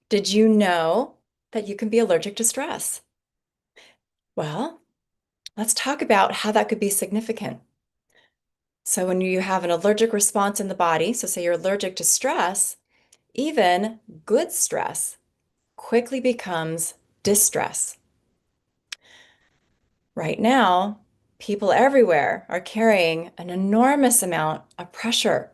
Did you know that you can be allergic to stress? Well, let's talk about how that could be significant. So, when you have an allergic response in the body, so say you're allergic to stress, even good stress quickly becomes distress. Right now, people everywhere are carrying an enormous amount of pressure,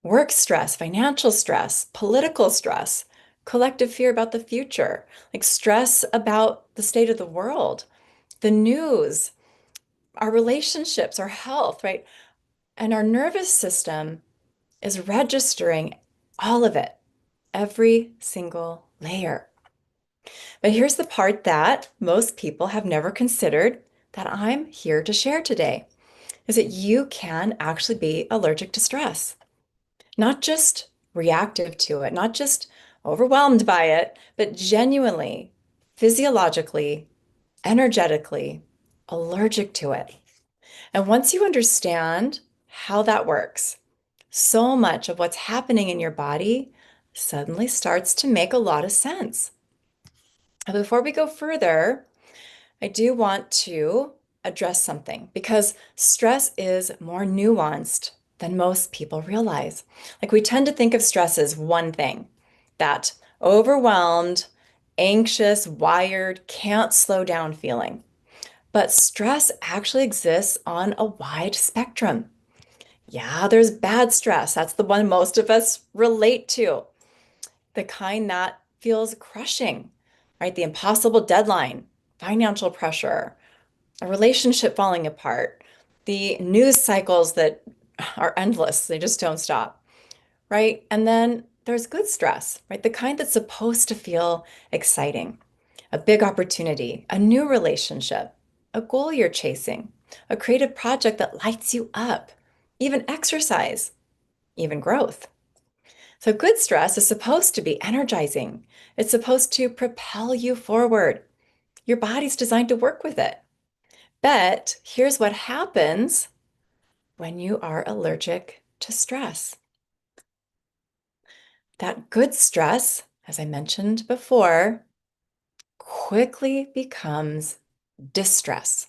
work stress, financial stress, political stress, collective fear about the future, like stress about the state of the world, the news, our relationships, our health, right? And our nervous system is registering all of it, every single layer. But here's the part that most people have never considered that I'm here to share today, is that you can actually be allergic to stress, not just reactive to it, not just overwhelmed by it, but genuinely, physiologically, energetically allergic to it. And once you understand how that works, so much of what's happening in your body suddenly starts to make a lot of sense. And before we go further, I do want to address something because stress is more nuanced than most people realize. Like we tend to think of stress as one thing, that overwhelmed, anxious, wired, can't slow down feeling. But stress actually exists on a wide spectrum. Yeah, there's bad stress. That's the one most of us relate to. The kind that feels crushing, right? The impossible deadline, financial pressure, a relationship falling apart, the news cycles that are endless, they just don't stop, right? And then there's good stress, right? The kind that's supposed to feel exciting, a big opportunity, a new relationship, a goal you're chasing, a creative project that lights you up, even exercise, even growth. So, good stress is supposed to be energizing. It's supposed to propel you forward. Your body's designed to work with it. But here's what happens when you are allergic to stress. That good stress, as I mentioned before, quickly becomes distress.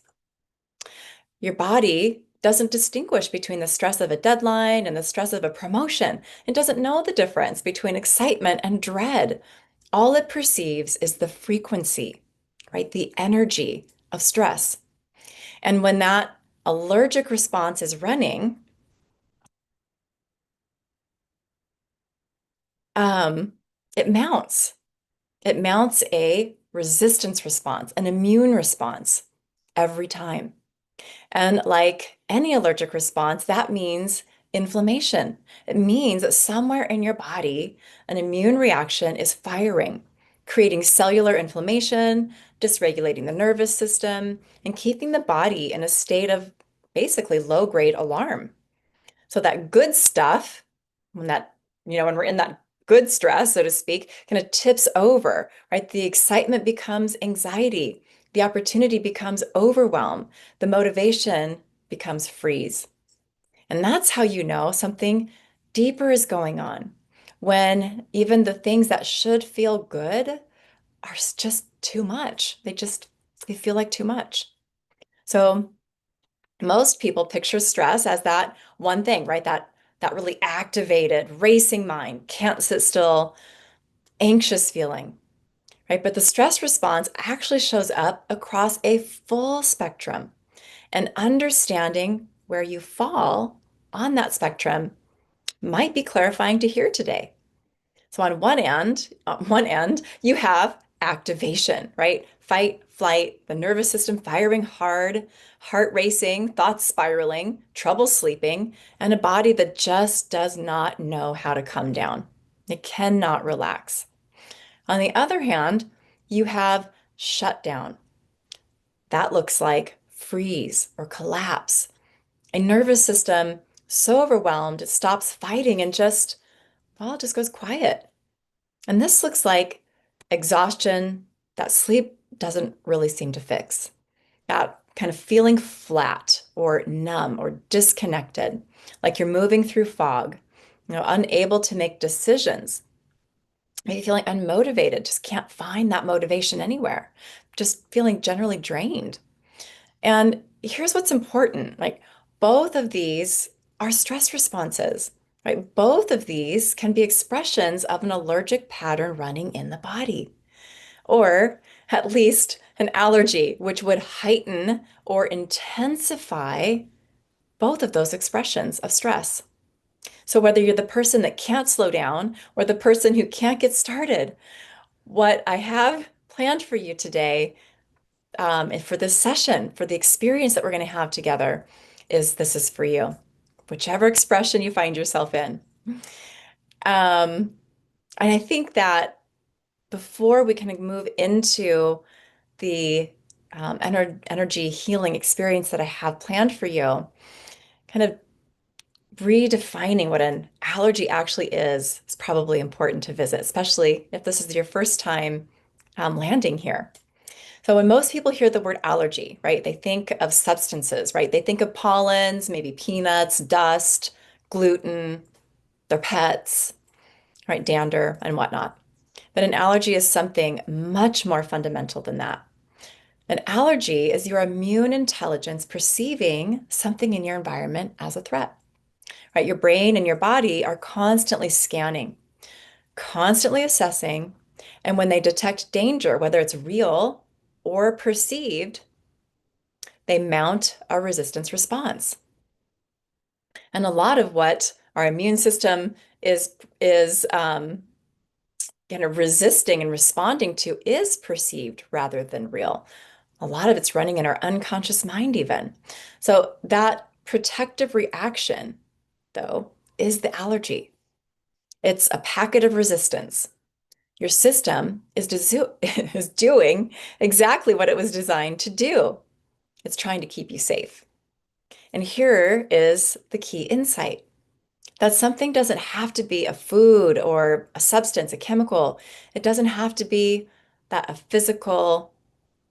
Your body doesn't distinguish between the stress of a deadline and the stress of a promotion. It doesn't know the difference between excitement and dread. All it perceives is the frequency, right? The energy of stress. And when that allergic response is running, um, it mounts. It mounts a resistance response, an immune response every time. And like any allergic response, that means inflammation. It means that somewhere in your body, an immune reaction is firing, creating cellular inflammation, dysregulating the nervous system, and keeping the body in a state of basically low-grade alarm. So that good stuff, when that, when we're in that good stress, so to speak, kind of tips over, right? The excitement becomes anxiety. The opportunity becomes overwhelm. The motivation becomes freeze. And that's how you know something deeper is going on. When even the things that should feel good are just too much. They feel like too much. So most people picture stress as that one thing, right? That really activated, racing mind, can't sit still, anxious feeling, right? But the stress response actually shows up across a full spectrum, and understanding where you fall on that spectrum might be clarifying to hear today. So on one end, you have activation, right? Fight, flight, the nervous system firing hard, heart racing, thoughts spiraling, trouble sleeping, and a body that just does not know how to come down. It cannot relax. On the other hand, you have shutdown. That looks like freeze or collapse. A nervous system so overwhelmed it stops fighting and well, it just goes quiet. And this looks like exhaustion that sleep doesn't really seem to fix. That kind of feeling flat or numb or disconnected, like you're moving through fog, unable to make decisions. maybe feeling unmotivated, just can't find that motivation anywhere, just feeling generally drained. And here's what's important, like both of these are stress responses, right? Both of these can be expressions of an allergic pattern running in the body, or at least an allergy, which would heighten or intensify both of those expressions of stress. So whether you're the person that can't slow down or the person who can't get started, what I have planned for you today, and for this session, for the experience that we're going to have together, is this is for you, whichever expression you find yourself in. Um, and I think that before we can move into the energy healing experience that I have planned for you, kind of redefining what an allergy actually is probably important to visit, especially if this is your first time landing here. So when most people hear the word allergy, right, they think of substances, right? They think of pollens, maybe peanuts, dust, gluten, their pets, right, dander and whatnot. But an allergy is something much more fundamental than that. An allergy is your immune intelligence perceiving something in your environment as a threat, right? Your brain and your body are constantly scanning, constantly assessing, and when they detect danger, whether it's real or perceived, they mount a resistance response. And a lot of what our immune system is kind of resisting and responding to is perceived rather than real. A lot of it's running in our unconscious mind even. So that protective reaction, though, is the allergy. It's a packet of resistance. Your system is doing exactly what it was designed to do. It's trying to keep you safe. And here is the key insight that something doesn't have to be a food or a substance, a chemical. It doesn't have to be that a physical,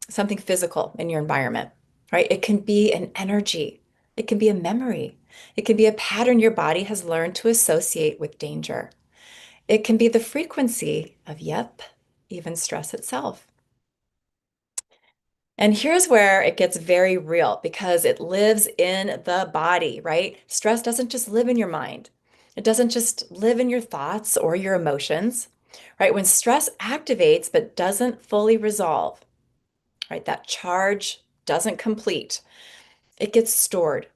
something physical in your environment, right? It can be an energy. It can be a memory. It can be a pattern your body has learned to associate with danger. It can be the frequency of, yep, even stress itself. And here's where it gets very real because it lives in the body, right? Stress doesn't just live in your mind. It doesn't just live in your thoughts or your emotions, right? When stress activates but doesn't fully resolve, right? That charge doesn't complete. It gets stored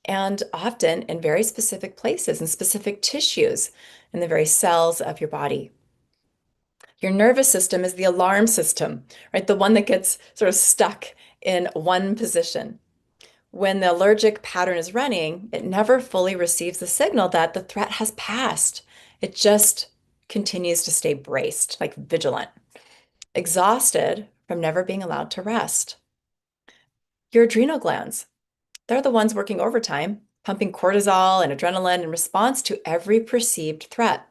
and often in very specific places and specific tissues in the very cells of your body. Your nervous system is the alarm system, right? The one that gets sort of stuck in one position. When the allergic pattern is running, it never fully receives the signal that the threat has passed. It just continues to stay braced, like vigilant, exhausted from never being allowed to rest. Your adrenal glands, they're the ones working overtime, pumping cortisol and adrenaline in response to every perceived threat.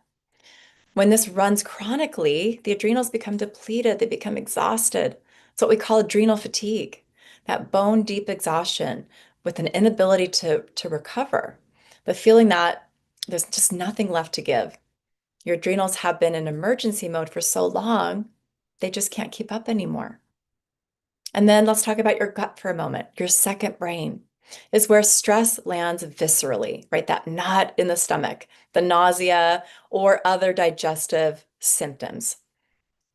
When this runs chronically, the adrenals become depleted, they become exhausted. It's what we call adrenal fatigue, that bone deep exhaustion with an inability to recover, the feeling that there's just nothing left to give. Your adrenals have been in emergency mode for so long, they just can't keep up anymore. And then let's talk about your gut for a moment. Your second brain is where stress lands viscerally, right? That knot in the stomach, the nausea, or other digestive symptoms,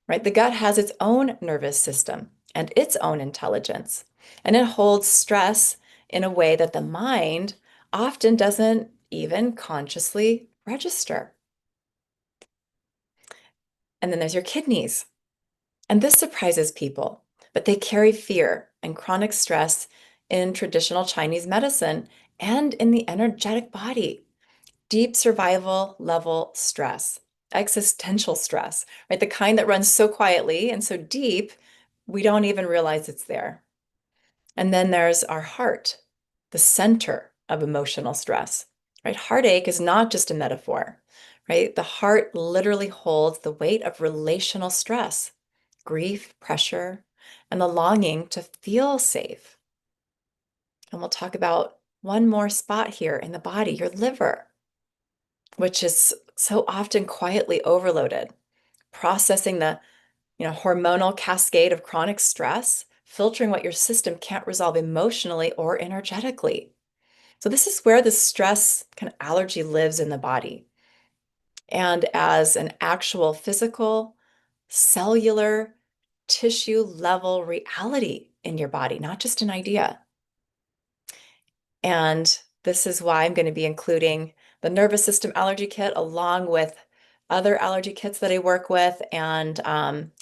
right? The gut has its own nervous system and its own intelligence, and it holds stress in a way that the mind often doesn't even consciously register. And then there's your kidneys. And this surprises people, but they carry fear and chronic stress in traditional Chinese medicine and in the energetic body. Deep survival level stress, existential stress, right? The kind that runs so quietly and so deep, we don't even realize it's there. And then there's our heart, the center of emotional stress, right? Heartache is not just a metaphor, right? The heart literally holds the weight of relational stress, grief, pressure, and the longing to feel safe. And we'll talk about one more spot here in the body, your liver, which is so often quietly overloaded, processing the hormonal cascade of chronic stress, filtering what your system can't resolve emotionally or energetically. So this is where the stress kind of allergy lives in the body. And as an actual physical, cellular, tissue level reality in your body, not just an idea. And this is why I'm going to be including the nervous system allergy kit along with other allergy kits that I work with and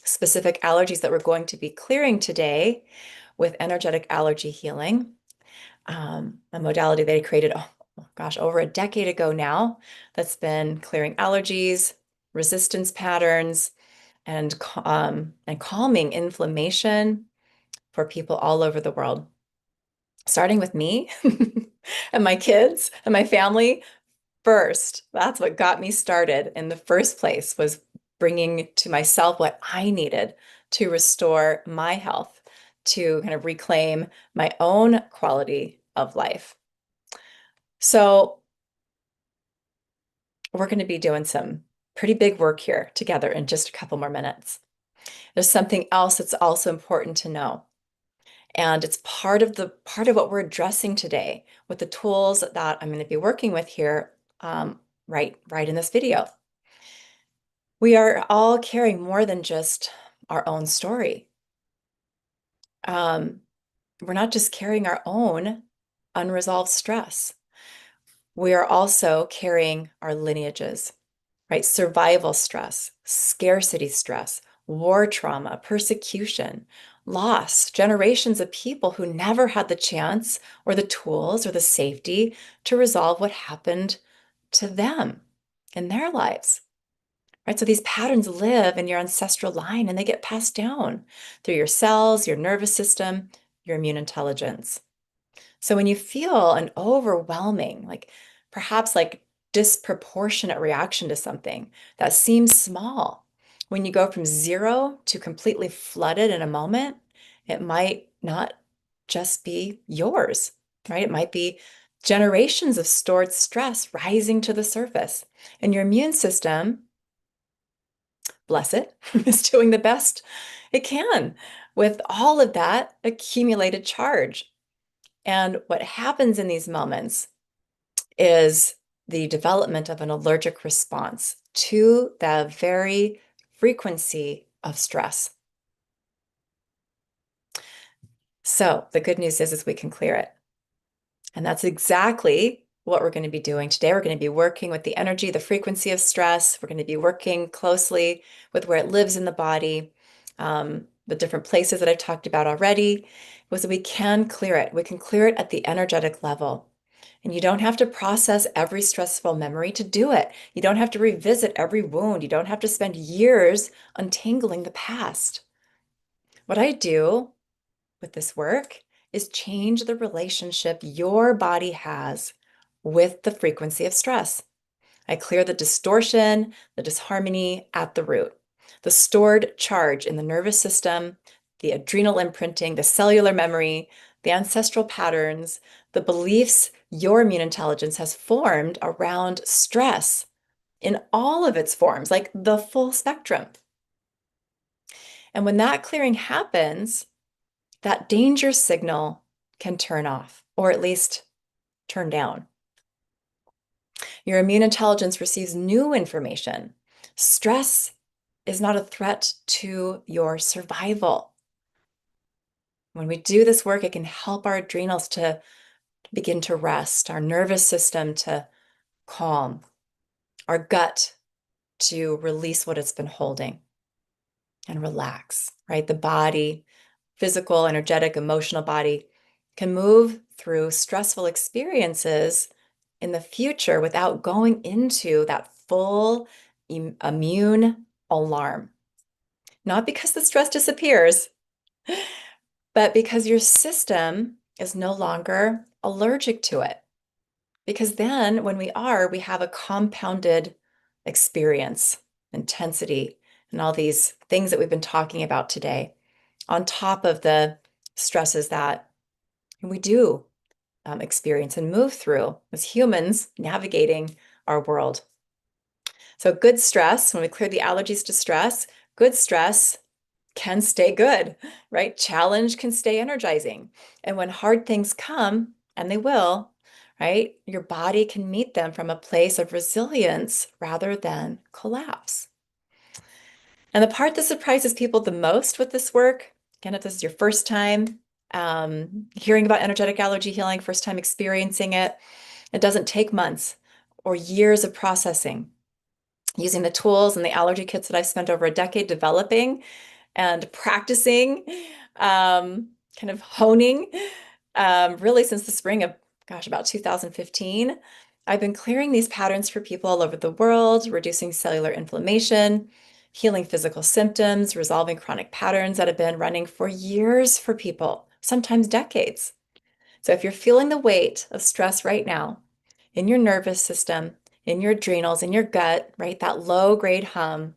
specific allergies that we're going to be clearing today with energetic allergy healing, a modality that I created, oh gosh, over a decade ago now, that's been clearing allergies, resistance patterns, and calming inflammation for people all over the world, starting with me and my kids and my family first. That's what got me started in the first place, was bringing to myself what I needed to restore my health, to kind of reclaim my own quality of life. So we're going to be doing some pretty big work here together in just a couple more minutes. There's something else that's also important to know. And it's part of what we're addressing today with the tools that I'm going to be working with here, right in this video. We are all carrying more than just our own story. We're not just carrying our own unresolved stress. We are also carrying our lineages, right? Survival stress, scarcity stress, war trauma, persecution, loss, generations of people who never had the chance or the tools or the safety to resolve what happened to them in their lives. Right? So these patterns live in your ancestral line and they get passed down through your cells, your nervous system, your immune intelligence. So when you feel an overwhelming, perhaps disproportionate reaction to something that seems small, when you go from zero to completely flooded in a moment, it might not just be yours, right? It might be generations of stored stress rising to the surface. And your immune system, bless it, is doing the best it can with all of that accumulated charge. And what happens in these moments is the development of an allergic response to the very frequency of stress. So the good news is we can clear it. And that's exactly what we're going to be doing today. We're going to be working with the energy, the frequency of stress. We're going to be working closely with where it lives in the body, the different places that I've talked about already, was that we can clear it. We can clear it at the energetic level. And you don't have to process every stressful memory to do it. You don't have to revisit every wound. You don't have to spend years untangling the past. What I do with this work is change the relationship your body has with the frequency of stress. I clear the distortion, the disharmony at the root, the stored charge in the nervous system, the adrenal imprinting, the cellular memory, the ancestral patterns, the beliefs your immune intelligence has formed around stress in all of its forms, like the full spectrum. And when that clearing happens, that danger signal can turn off, or at least turn down. Your immune intelligence receives new information. Stress is not a threat to your survival. When we do this work, it can help our adrenals to begin to rest, our nervous system to calm, our gut to release what it's been holding and relax, right? The body, physical, energetic, emotional body, can move through stressful experiences in the future without going into that full immune alarm. Not because the stress disappears, but because your system is no longer allergic to it. Because then when we have a compounded experience, intensity, and all these things that we've been talking about today, on top of the stresses that we do experience and move through as humans navigating our world. So good stress, when we clear the allergies to stress, good stress can stay good, right? Challenge can stay energizing. And when hard things come, and they will, right, your body can meet them from a place of resilience rather than collapse. And the part that surprises people the most with this work, again, if this is your first time hearing about energetic allergy healing, first time experiencing it, it doesn't take months or years of processing. Using the tools and the allergy kits that I spent over a decade developing and practicing, kind of honing, really since the spring of, gosh, about 2015. I've been clearing these patterns for people all over the world, reducing cellular inflammation, healing physical symptoms, resolving chronic patterns that have been running for years for people, sometimes decades. So if you're feeling the weight of stress right now in your nervous system, in your adrenals, in your gut, right, that low grade hum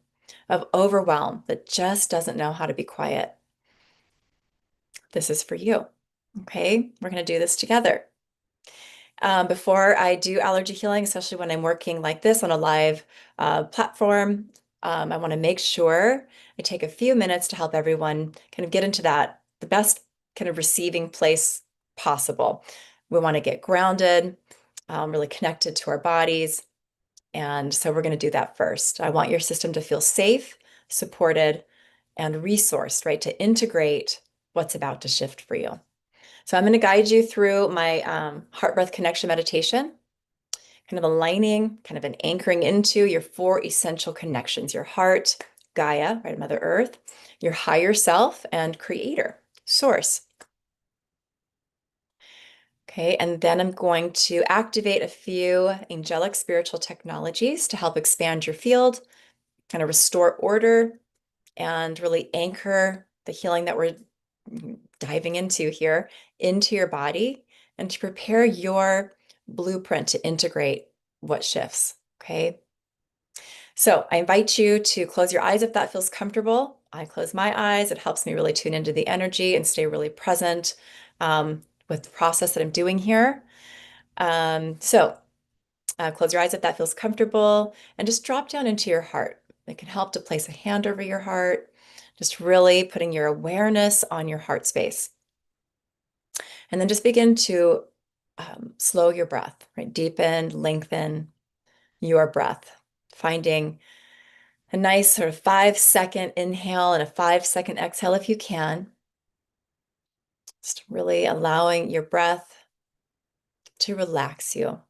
of overwhelm that just doesn't know how to be quiet, this is for you. Okay, we're going to do this together. Before I do allergy healing, especially when I'm working like this on a live platform, I want to make sure I take a few minutes to help everyone kind of get into the best kind of receiving place possible. We want to get grounded, really connected to our bodies. And so we're going to do that first. I want your system to feel safe, supported, and resourced, right, to integrate what's about to shift for you. So I'm going to guide you through my heart breath connection meditation, kind of aligning, kind of an anchoring into your four essential connections: your heart, Gaia, right, Mother Earth, your higher self, and creator, source. Okay, and then I'm going to activate a few angelic spiritual technologies to help expand your field, kind of restore order, and really anchor the healing that we're diving into here into your body and to prepare your blueprint to integrate what shifts. Okay. So I invite you to close your eyes if that feels comfortable. I close my eyes. It helps me really tune into the energy and stay really present with the process that I'm doing here. Close your eyes if that feels comfortable and just drop down into your heart. It can help to place a hand over your heart, just really putting your awareness on your heart space. And then just begin to slow your breath, right? Deepen, lengthen your breath, finding a nice sort of 5-second inhale and a 5-second exhale if you can. Just really allowing your breath to relax you.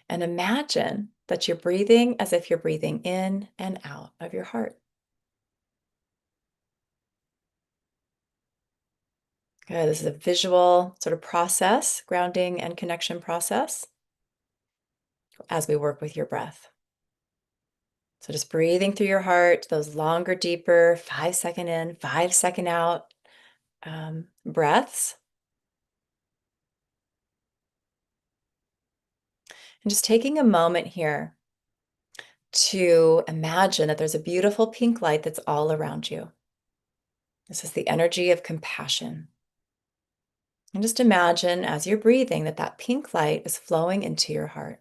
And imagine that you're breathing as if you're breathing in and out of your heart. Good. This is a visual sort of process, grounding and connection process as we work with your breath. So just breathing through your heart, those longer, deeper 5-second in, 5-second out breaths. And just taking a moment here to imagine that there's a beautiful pink light that's all around you. This is the energy of compassion. And just imagine as you're breathing that pink light is flowing into your heart.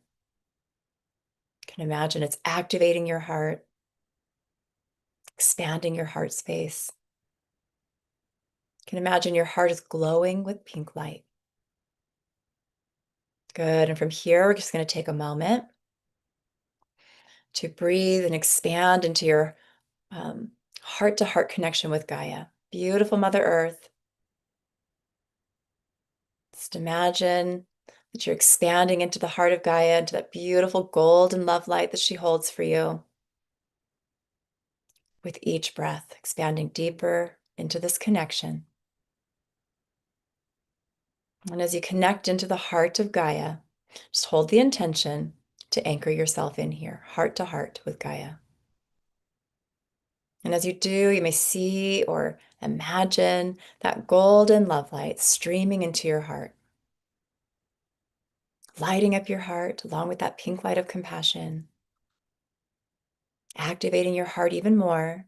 You can imagine it's activating your heart, expanding your heart space. You can imagine your heart is glowing with pink light. Good. And from here, we're just going to take a moment to breathe and expand into your heart-to-heart connection with Gaia. Beautiful Mother Earth. Just imagine that you're expanding into the heart of Gaia, into that beautiful golden love light that she holds for you. With each breath, expanding deeper into this connection. And as you connect into the heart of Gaia, just hold the intention to anchor yourself in here, heart to heart with Gaia. And as you do, you may see or imagine that golden love light streaming into your heart, lighting up your heart along with that pink light of compassion, activating your heart even more.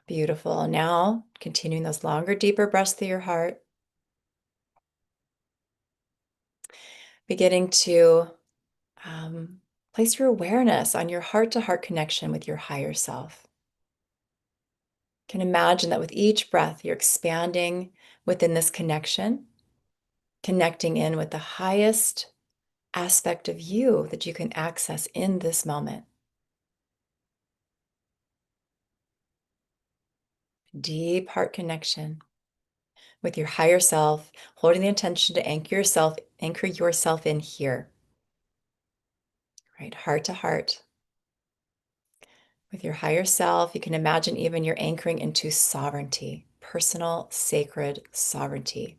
Beautiful. Now, continuing those longer, deeper breaths through your heart. beginning to place your awareness on your heart-to-heart connection with your higher self. You can imagine that with each breath, you're expanding within this connection, connecting in with the highest aspect of you that you can access in this moment. Deep heart connection with your higher self, holding the intention to anchor yourself in here. Right, heart to heart. With your higher self, you can imagine even you're anchoring into sovereignty, personal, sacred sovereignty.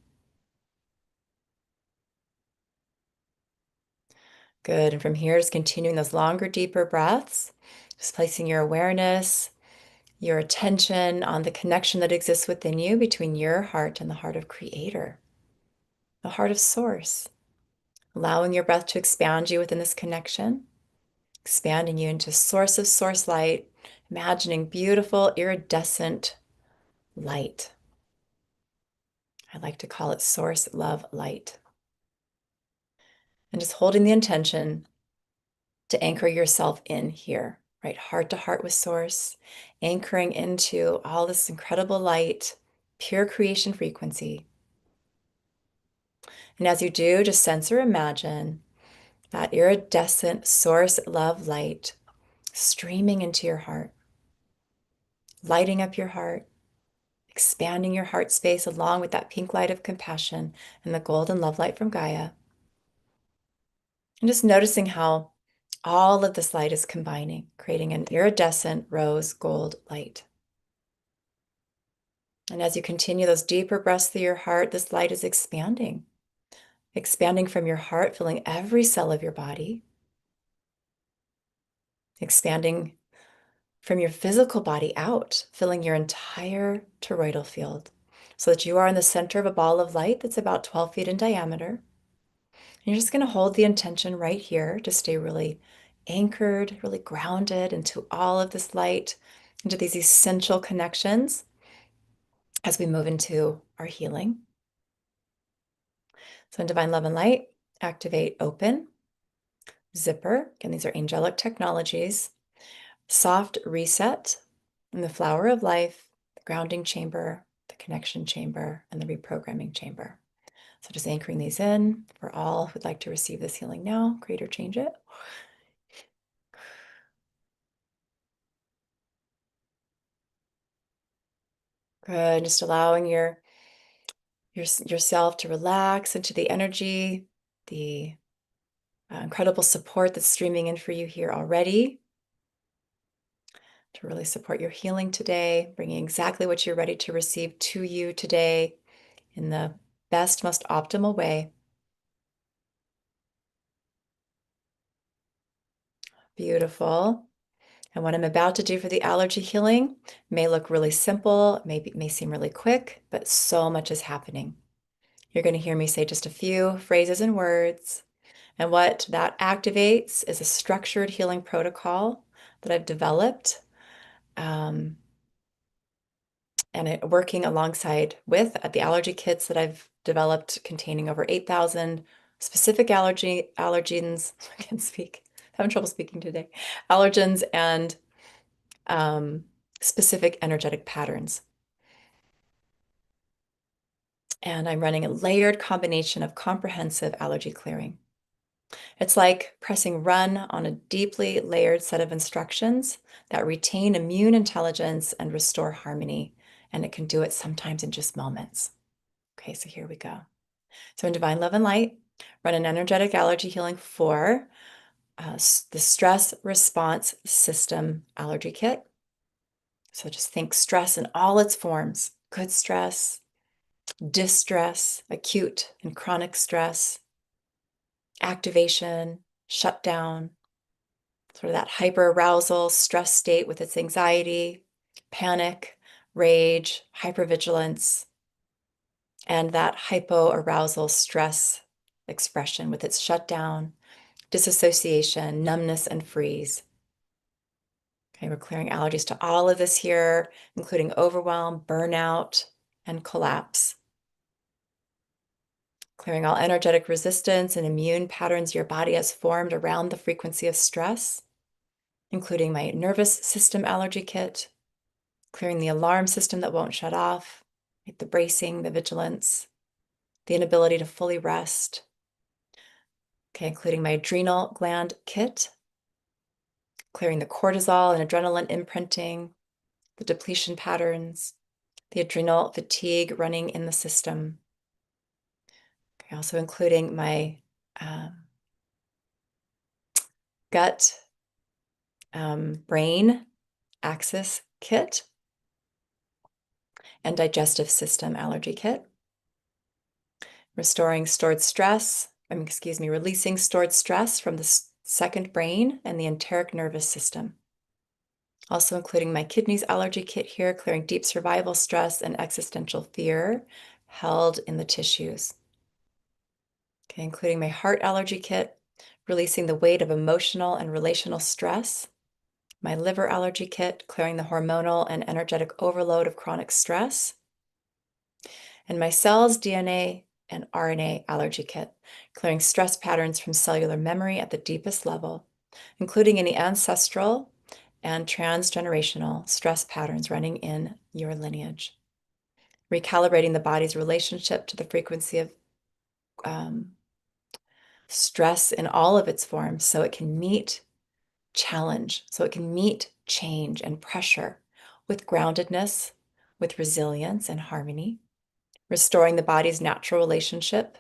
Good. And from here, just continuing those longer, deeper breaths, just placing your awareness, your attention on the connection that exists within you between your heart and the heart of Creator, the heart of Source, allowing your breath to expand you within this connection, expanding you into source of source light, imagining beautiful iridescent light. I like to call it source love light. And just holding the intention to anchor yourself in here, right? Heart to heart with source, anchoring into all this incredible light, pure creation frequency. And as you do, just sense or imagine that iridescent source love light streaming into your heart, lighting up your heart, expanding your heart space along with that pink light of compassion and the golden love light from Gaia. And just noticing how all of this light is combining, creating an iridescent rose gold light. And as you continue those deeper breaths through your heart, this light is expanding, expanding from your heart, filling every cell of your body, expanding from your physical body out, filling your entire toroidal field, so that you are in the center of a ball of light that's about 12 feet in diameter. And you're just going to hold the intention right here to stay really anchored, really grounded into all of this light, into these essential connections as we move into our healing. So in Divine Love and Light, activate open, zipper. Again, these are angelic technologies. Soft reset, and the flower of life, the grounding chamber, the connection chamber, and the reprogramming chamber. So just anchoring these in for all who'd like to receive this healing now, create or change it. Good. Just allowing yourself to relax into the energy, the incredible support that's streaming in for you here already to really support your healing today, bringing exactly what you're ready to receive to you today in the best, most optimal way. Beautiful. And what I'm about to do for the allergy healing may look really simple, may seem really quick, but so much is happening. You're going to hear me say just a few phrases and words. And what that activates is a structured healing protocol that I've developed and working alongside with the allergy kits that I've developed containing over 8,000 specific allergens. I can't speak, having trouble speaking today. Allergens and specific energetic patterns. And I'm running a layered combination of comprehensive allergy clearing. It's like pressing run on a deeply layered set of instructions that retain immune intelligence and restore harmony. And it can do it sometimes in just moments. Okay, so here we go. So in Divine Love and Light, run an energetic allergy healing for the stress response system allergy kit. So just think stress in all its forms, good stress, distress, acute and chronic stress, activation, shutdown, sort of that hyperarousal stress state with its anxiety, panic, rage, hypervigilance, and that hypoarousal stress expression with its shutdown, disassociation, numbness, and freeze. Okay, we're clearing allergies to all of this here, including overwhelm, burnout, and collapse. clearing all energetic resistance and immune patterns your body has formed around the frequency of stress, including my nervous system allergy kit, clearing the alarm system that won't shut off, the bracing, the vigilance, the inability to fully rest. Okay, including my adrenal gland kit, clearing the cortisol and adrenaline imprinting, the depletion patterns, the adrenal fatigue running in the system. Okay, also including my gut brain axis kit and digestive system allergy kit, restoring stored stress, releasing stored stress from the second brain and the enteric nervous system. Also including my kidneys allergy kit here, clearing deep survival stress and existential fear held in the tissues. Okay, including my heart allergy kit, releasing the weight of emotional and relational stress. My liver allergy kit, clearing the hormonal and energetic overload of chronic stress. And my cells, DNA, and RNA allergy kit, clearing stress patterns from cellular memory at the deepest level, including any ancestral and transgenerational stress patterns running in your lineage. Recalibrating the body's relationship to the frequency of stress in all of its forms so it can meet challenge, so it can meet change and pressure with groundedness, with resilience and harmony, restoring the body's natural relationship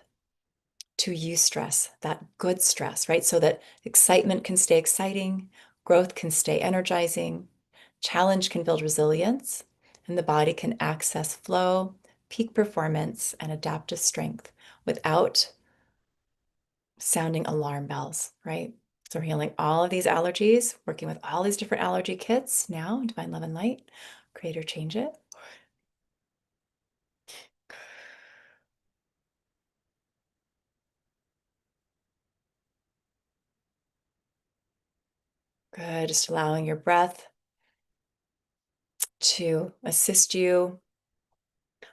to eustress, that good stress, right? So that excitement can stay exciting, growth can stay energizing, challenge can build resilience, and the body can access flow, peak performance, and adaptive strength without sounding alarm bells, right? So we're healing all of these allergies, working with all these different allergy kits now in Divine Love and Light. Creator, change it. Good. Just allowing your breath to assist you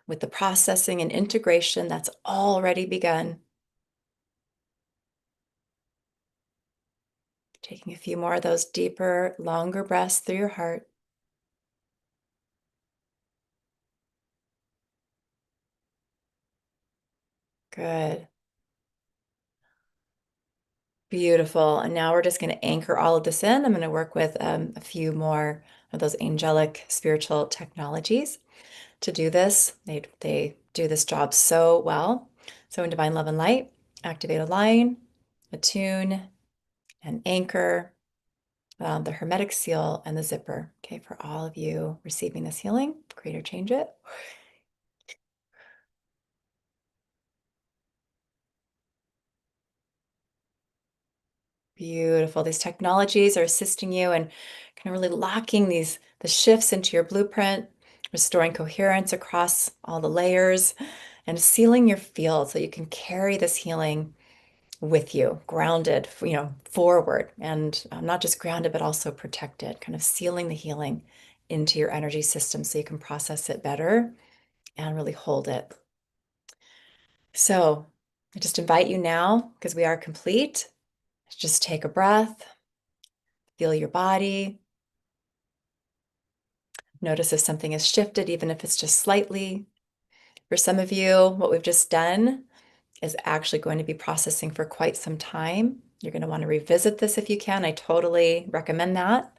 with the processing and integration that's already begun. Taking a few more of those deeper, longer breaths through your heart. Good. Beautiful. And now we're just going to anchor all of this in. I'm going to work with a few more of those angelic spiritual technologies to do this. They do this job so well. So in Divine Love and Light, activate a line, attune, and anchor, the hermetic seal, and the zipper. Okay, for all of you receiving this healing, create or change it. Beautiful. These technologies are assisting you and kind of really locking the shifts into your blueprint, restoring coherence across all the layers, and sealing your field so you can carry this healing with you, grounded, forward, and not just grounded, but also protected, kind of sealing the healing into your energy system so you can process it better and really hold it. So I just invite you now, because we are complete, just take a breath, feel your body. Notice if something has shifted, even if it's just slightly. For some of you, what we've just done is actually going to be processing for quite some time. You're going to want to revisit this if you can. I totally recommend that.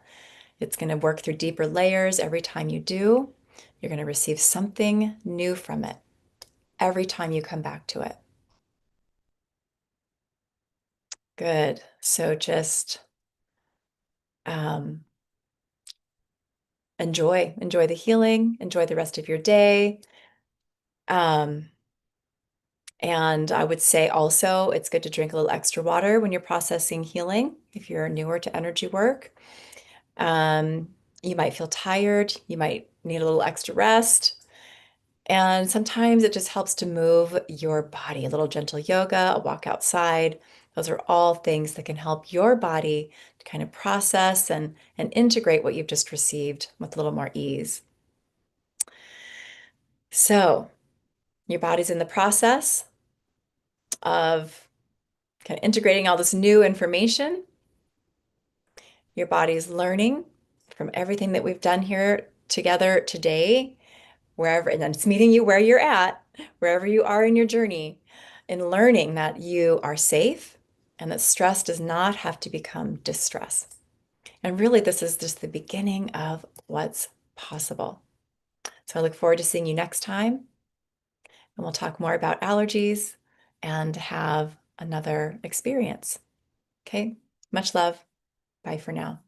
It's going to work through deeper layers every time you do. You're going to receive something new from it every time you come back to it. Good. So just enjoy the healing, enjoy the rest of your day. And I would say also it's good to drink a little extra water when you're processing healing if you're newer to energy work. You might feel tired, you might need a little extra rest. And sometimes it just helps to move your body, a little gentle yoga, a walk outside. Those are all things that can help your body to kind of process and integrate what you've just received with a little more ease. So your body's in the process. of kind of integrating all this new information. Your body's learning from everything that we've done here together today, wherever, and then it's meeting you where you're at, wherever you are in your journey, and learning that you are safe and that stress does not have to become distress. And really, this is just the beginning of what's possible. So I look forward to seeing you next time, and we'll talk more about allergies and have another experience. Okay, much love. Bye for now.